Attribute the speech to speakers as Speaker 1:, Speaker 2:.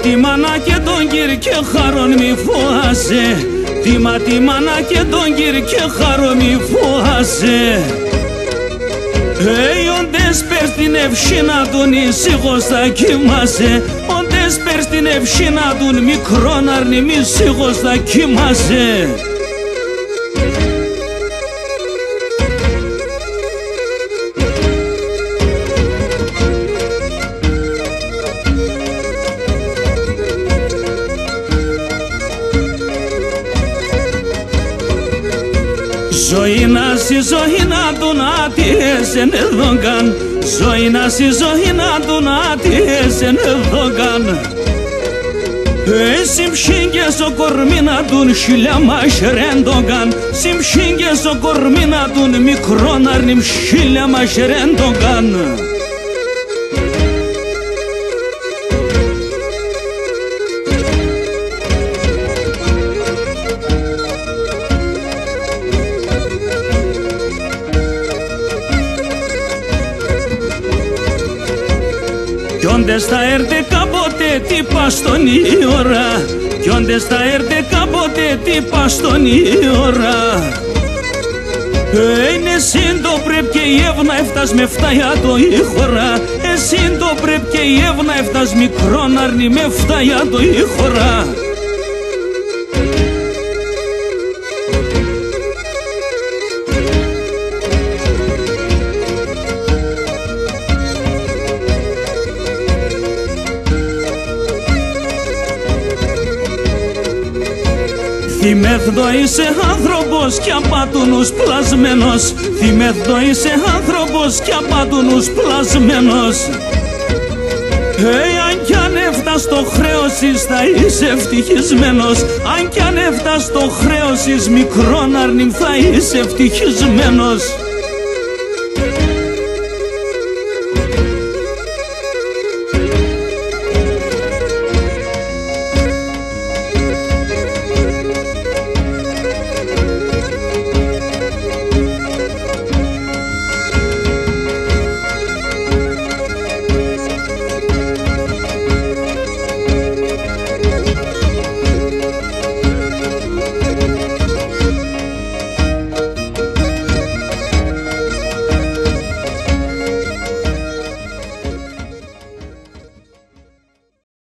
Speaker 1: Τη μάνα και τον κύρ και χαρόν μη φοάσαι. Τη μάνα και τον κύρ και χαρόν μη φοάσαι. Όντες πες την ευσύνα τον ησύχος θα κοιμάσαι. Όντες πες την ευσύνα τον μικρόν αρνη μη ησύχος θα κοιμάσαι. Ζωή να σι ζωή να του να τι έσεν εδόγκαν. Ζωή να σι ζωή να του να τι έσεν εδόγκαν. Συμψύγγες ο κορμί να τον χιλιά μαχαιρέντογκαν. Συμψύγγες ο κορμί να τον μικρόν αρνιμ χιλιά μαχαιρέντογκαν. Κι όντες θα έρθει κάποτε τι πας στον η ώρα. Κι όντες θα έρθει κάποτε τι πας στον η ώρα. Εσύ το πρέπει και η Εύνα έφτας με φτάια το η χώρα. Εσύ το πρέπει και η Εύνα έφτας μικρόν αρνη με φτάια το η χώρα. Θυμέθδο είσαι άνθρωπος κι απάτουνους πλασμένος. Θυμέθδο είσαι άνθρωπος κι απάτουνους πλασμένος. Αν κι αν έφτας στο χρέος εις θα είσαι ευτυχισμένος. Αν κι αν έφτας στο χρέος εις μικρόν αρνημ θα είσαι ευτυχισμένος.